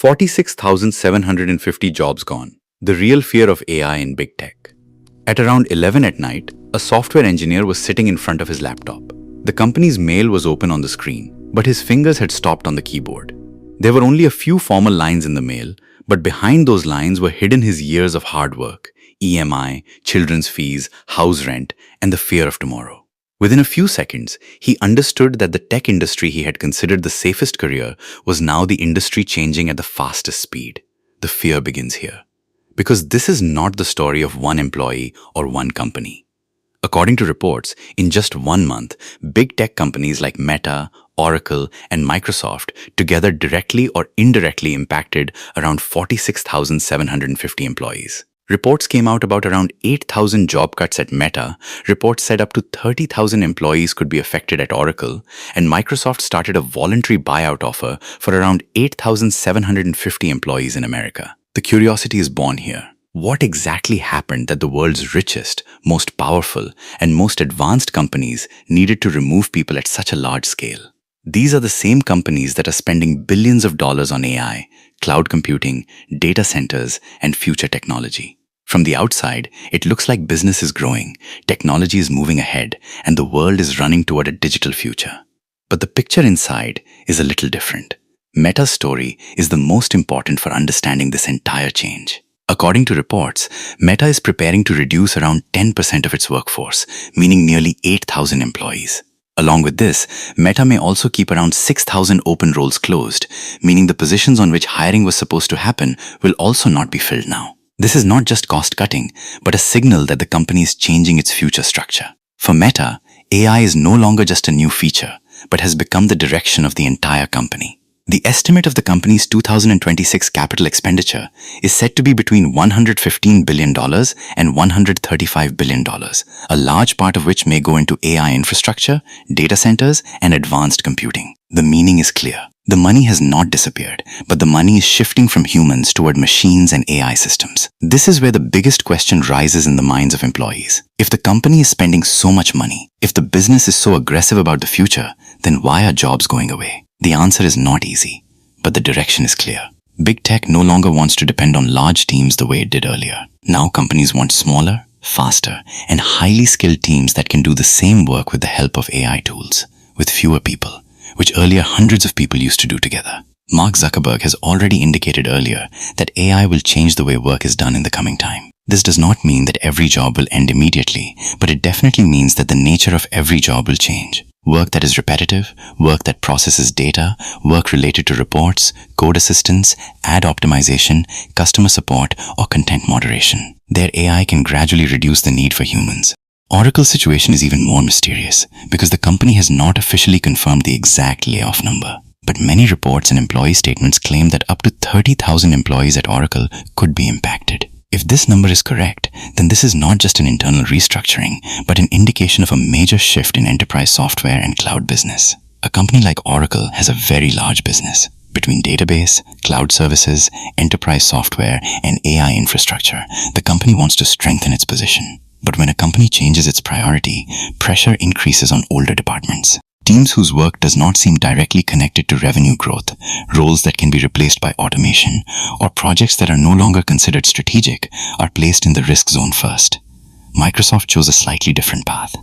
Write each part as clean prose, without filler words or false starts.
46,750 jobs gone. The real fear of AI in big tech. At around 11 at night, a software engineer was sitting in front of his laptop. The company's mail was open on the screen, but his fingers had stopped on the keyboard. There were only a few formal lines in the mail, but behind those lines were hidden his years of hard work, EMI, children's fees, house rent, and the fear of tomorrow. Within a few seconds, he understood that the tech industry he had considered the safest career was now the industry changing at the fastest speed. The fear begins here. Because this is not the story of one employee or one company. According to reports, in just 1 month, big tech companies like Meta, Oracle, and Microsoft together directly or indirectly impacted around 46,750 employees. Reports came out about around 8,000 job cuts at Meta. Reports said up to 30,000 employees could be affected at Oracle, and Microsoft started a voluntary buyout offer for around 8,750 employees in America. The curiosity is born here. What exactly happened that the world's richest, most powerful, and most advanced companies needed to remove people at such a large scale? These are the same companies that are spending billions of dollars on AI, cloud computing, data centers, and future technology. From the outside, it looks like business is growing, technology is moving ahead, and the world is running toward a digital future. But the picture inside is a little different. Meta's story is the most important for understanding this entire change. According to reports, Meta is preparing to reduce around 10% of its workforce, meaning nearly 8,000 employees. Along with this, Meta may also keep around 6,000 open roles closed, meaning the positions on which hiring was supposed to happen will also not be filled now. This is not just cost-cutting, but a signal that the company is changing its future structure. For Meta, AI is no longer just a new feature, but has become the direction of the entire company. The estimate of the company's 2026 capital expenditure is said to be between $115 billion and $135 billion, a large part of which may go into AI infrastructure, data centers, and advanced computing. The meaning is clear. The money has not disappeared, but the money is shifting from humans toward machines and AI systems. This is where the biggest question rises in the minds of employees. If the company is spending so much money, if the business is so aggressive about the future, then why are jobs going away? The answer is not easy, but the direction is clear. Big tech no longer wants to depend on large teams the way it did earlier. Now companies want smaller, faster, and highly skilled teams that can do the same work with the help of AI tools, with fewer people, which earlier hundreds of people used to do together. Mark Zuckerberg has already indicated earlier that AI will change the way work is done in the coming time. This does not mean that every job will end immediately, but it definitely means that the nature of every job will change. Work that is repetitive, work that processes data, work related to reports, code assistance, ad optimization, customer support, or content moderation. Their AI can gradually reduce the need for humans. Oracle's situation is even more mysterious because the company has not officially confirmed the exact layoff number. But many reports and employee statements claim that up to 30,000 employees at Oracle could be impacted. If this number is correct, then this is not just an internal restructuring, but an indication of a major shift in enterprise software and cloud business. A company like Oracle has a very large business. Between database, cloud services, enterprise software, and AI infrastructure, the company wants to strengthen its position. But when a company changes its priority, pressure increases on older departments. Teams whose work does not seem directly connected to revenue growth, roles that can be replaced by automation, or projects that are no longer considered strategic are placed in the risk zone first. Microsoft chose a slightly different path.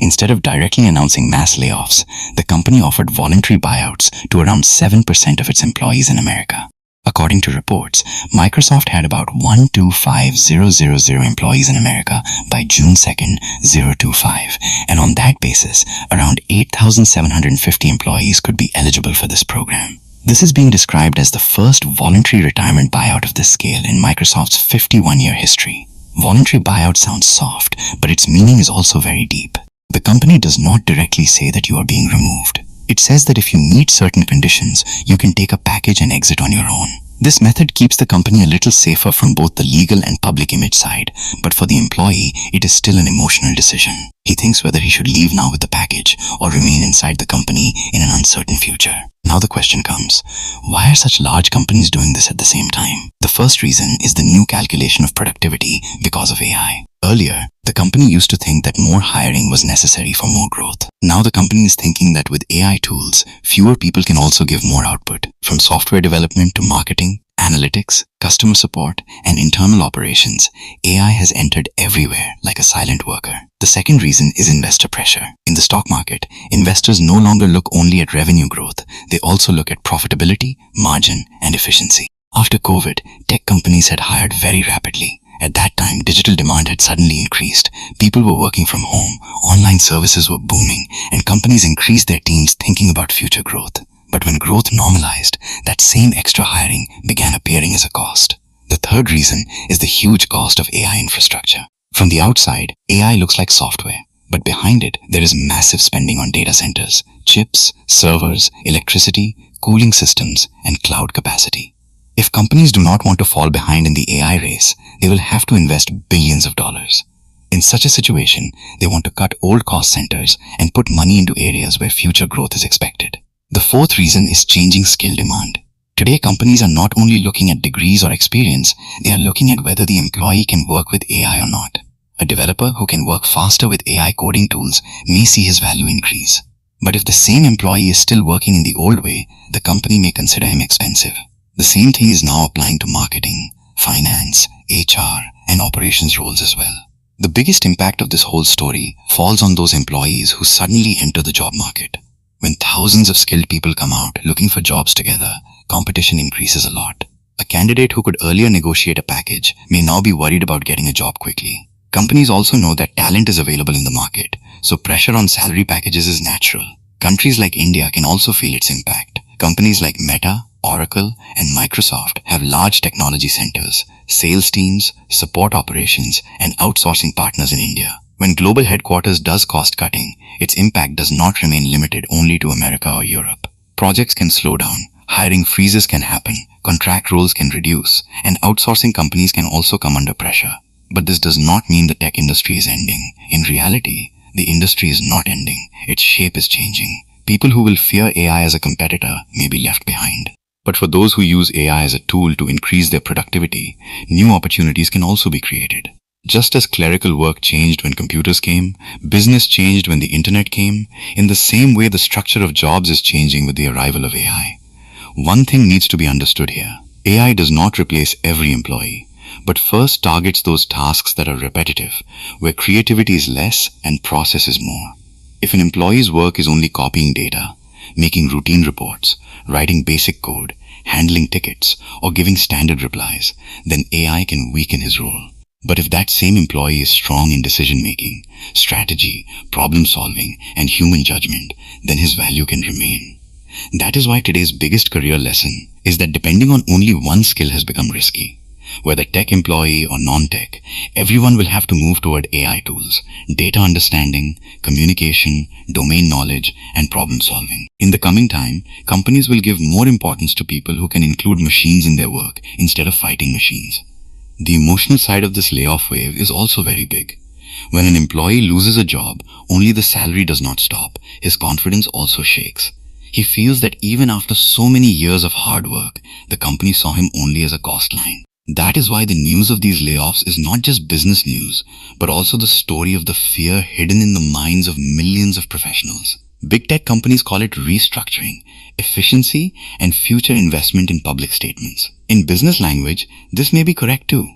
Instead of directly announcing mass layoffs, the company offered voluntary buyouts to around 7% of its employees in America. According to reports, Microsoft had about 125,000 employees in America by June 2nd, 2025, and on that basis, around 8,750 employees could be eligible for this program. This is being described as the first voluntary retirement buyout of this scale in Microsoft's 51-year history. Voluntary buyout sounds soft, but its meaning is also very deep. The company does not directly say that you are being removed. It says that if you meet certain conditions, you can take a package and exit on your own. This method keeps the company a little safer from both the legal and public image side, but for the employee, it is still an emotional decision. He thinks whether he should leave now with the package or remain inside the company in an uncertain future. Now the question comes, why are such large companies doing this at the same time? The first reason is the new calculation of productivity because of AI. Earlier, the company used to think that more hiring was necessary for more growth. Now the company is thinking that with AI tools, fewer people can also give more output. From software development to marketing, analytics, customer support, and internal operations, AI has entered everywhere like a silent worker. The second reason is investor pressure. In the stock market, investors no longer look only at revenue growth, they also look at profitability, margin, and efficiency. After COVID, tech companies had hired very rapidly. At that time, digital demand had suddenly increased. People were working from home, online services were booming, and companies increased their teams thinking about future growth. But when growth normalized, that same extra hiring began appearing as a cost. The third reason is the huge cost of AI infrastructure. From the outside, AI looks like software, but behind it, there is massive spending on data centers, chips, servers, electricity, cooling systems, and cloud capacity. If companies do not want to fall behind in the AI race, they will have to invest billions of dollars. In such a situation, they want to cut old cost centers and put money into areas where future growth is expected. The fourth reason is changing skill demand. Today, companies are not only looking at degrees or experience, they are looking at whether the employee can work with AI or not. A developer who can work faster with AI coding tools may see his value increase. But if the same employee is still working in the old way, the company may consider him expensive. The same thing is now applying to marketing, finance, HR, and operations roles as well. The biggest impact of this whole story falls on those employees who suddenly enter the job market. When thousands of skilled people come out looking for jobs together, competition increases a lot. A candidate who could earlier negotiate a package may now be worried about getting a job quickly. Companies also know that talent is available in the market, so pressure on salary packages is natural. Countries like India can also feel its impact. Companies like Meta, Oracle, and Microsoft have large technology centers, sales teams, support operations, and outsourcing partners in India. When global headquarters does cost cutting, its impact does not remain limited only to America or Europe. Projects can slow down, hiring freezes can happen, contract roles can reduce, and outsourcing companies can also come under pressure. But this does not mean the tech industry is ending. In reality, the industry is not ending. Its shape is changing. People who will fear AI as a competitor may be left behind. But for those who use AI as a tool to increase their productivity, new opportunities can also be created. Just as clerical work changed when computers came, business changed when the internet came, in the same way the structure of jobs is changing with the arrival of AI. One thing needs to be understood here. AI does not replace every employee, but first targets those tasks that are repetitive, where creativity is less and process is more. If an employee's work is only copying data, making routine reports, writing basic code, handling tickets, or giving standard replies, then AI can weaken his role. But if that same employee is strong in decision-making, strategy, problem-solving, and human judgment, then his value can remain. That is why today's biggest career lesson is that depending on only one skill has become risky. Whether tech employee or non-tech, everyone will have to move toward AI tools, data understanding, communication, domain knowledge, and problem solving. In the coming time, companies will give more importance to people who can include machines in their work instead of fighting machines. The emotional side of this layoff wave is also very big. When an employee loses a job, only the salary does not stop. His confidence also shakes. He feels that even after so many years of hard work, the company saw him only as a cost line. That is why the news of these layoffs is not just business news, but also the story of the fear hidden in the minds of millions of professionals. Big tech companies call it restructuring, efficiency, and future investment in public statements. In business language, this may be correct too,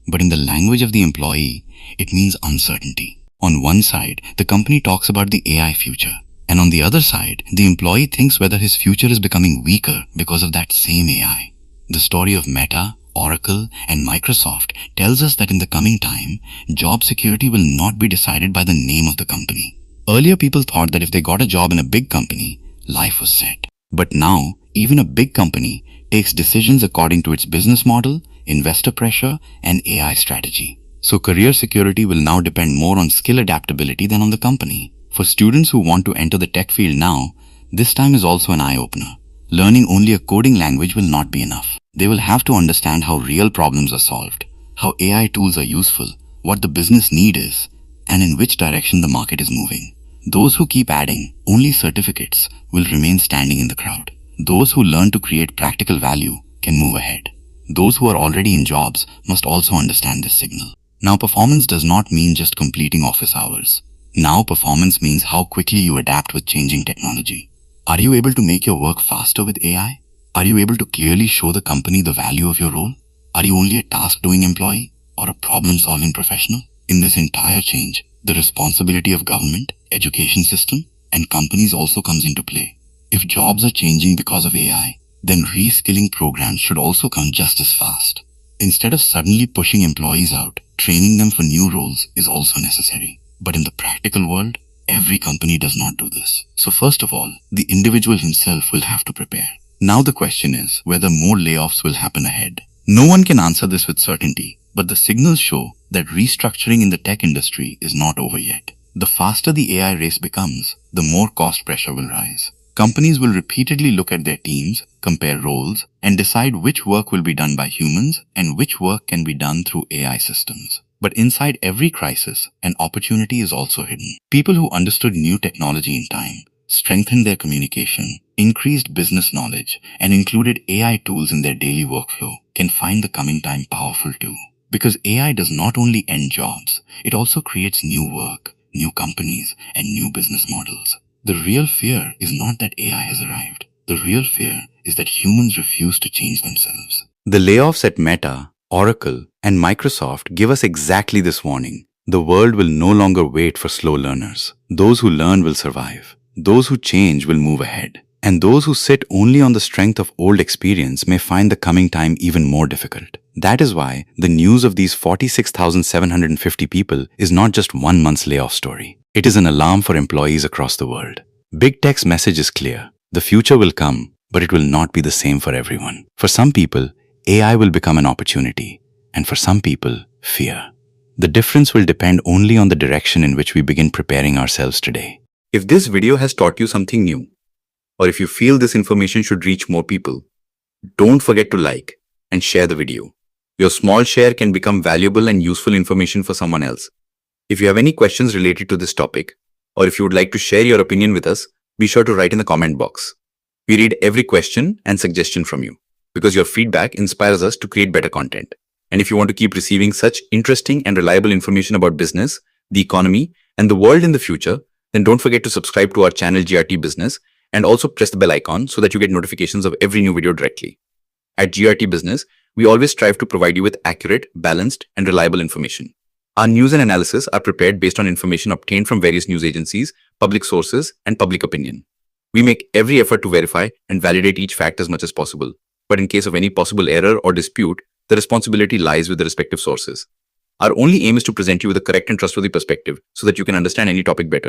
but in the language of the employee, it means uncertainty. On one side, the company talks about the AI future, and on the other side, the employee thinks whether his future is becoming weaker because of that same AI. The story of Meta, Oracle, and Microsoft tells us that in the coming time, job security will not be decided by the name of the company. Earlier, people thought that if they got a job in a big company, life was set. But now, even a big company takes decisions according to its business model, investor pressure, and AI strategy. So career security will now depend more on skill adaptability than on the company. For students who want to enter the tech field now, this time is also an eye-opener. Learning only a coding language will not be enough. They will have to understand how real problems are solved, how AI tools are useful, what the business need is, and in which direction the market is moving. Those who keep adding only certificates will remain standing in the crowd. Those who learn to create practical value can move ahead. Those who are already in jobs must also understand this signal. Now, performance does not mean just completing office hours. Now, performance means how quickly you adapt with changing technology. Are you able to make your work faster with AI? Are you able to clearly show the company the value of your role? Are you only a task-doing employee or a problem-solving professional? In this entire change, the responsibility of government, education system, and companies also comes into play. If jobs are changing because of AI, then reskilling programs should also come just as fast. Instead of suddenly pushing employees out, training them for new roles is also necessary. But in the practical world, every company does not do this. So first of all, the individual himself will have to prepare. Now the question is whether more layoffs will happen ahead. No one can answer this with certainty, but the signals show that restructuring in the tech industry is not over yet. The faster the AI race becomes, the more cost pressure will rise. Companies will repeatedly look at their teams, compare roles, and decide which work will be done by humans and which work can be done through AI systems. But inside every crisis, an opportunity is also hidden. People who understood new technology in time, strengthened their communication, increased business knowledge, and included AI tools in their daily workflow can find the coming time powerful too. Because AI does not only end jobs, it also creates new work, new companies, and new business models. The real fear is not that AI has arrived. The real fear is that humans refuse to change themselves. The layoffs at Meta, Oracle, and Microsoft give us exactly this warning. The world will no longer wait for slow learners. Those who learn will survive. Those who change will move ahead. And those who sit only on the strength of old experience may find the coming time even more difficult. That is why the news of these 46,750 people is not just 1 month's layoff story. It is an alarm for employees across the world. Big Tech's message is clear. The future will come, but it will not be the same for everyone. For some people, AI will become an opportunity, and for some people, fear. The difference will depend only on the direction in which we begin preparing ourselves today. If this video has taught you something new, or if you feel this information should reach more people, don't forget to like and share the video. Your small share can become valuable and useful information for someone else. If you have any questions related to this topic, or if you would like to share your opinion with us, be sure to write in the comment box. We read every question and suggestion from you, because your feedback inspires us to create better content. And if you want to keep receiving such interesting and reliable information about business, the economy, and the world in the future, then don't forget to subscribe to our channel GRT Business and also press the bell icon so that you get notifications of every new video directly. At GRT Business, we always strive to provide you with accurate, balanced, and reliable information. Our news and analysis are prepared based on information obtained from various news agencies, public sources, and public opinion. We make every effort to verify and validate each fact as much as possible. But in case of any possible error or dispute, the responsibility lies with the respective sources. Our only aim is to present you with a correct and trustworthy perspective so that you can understand any topic better.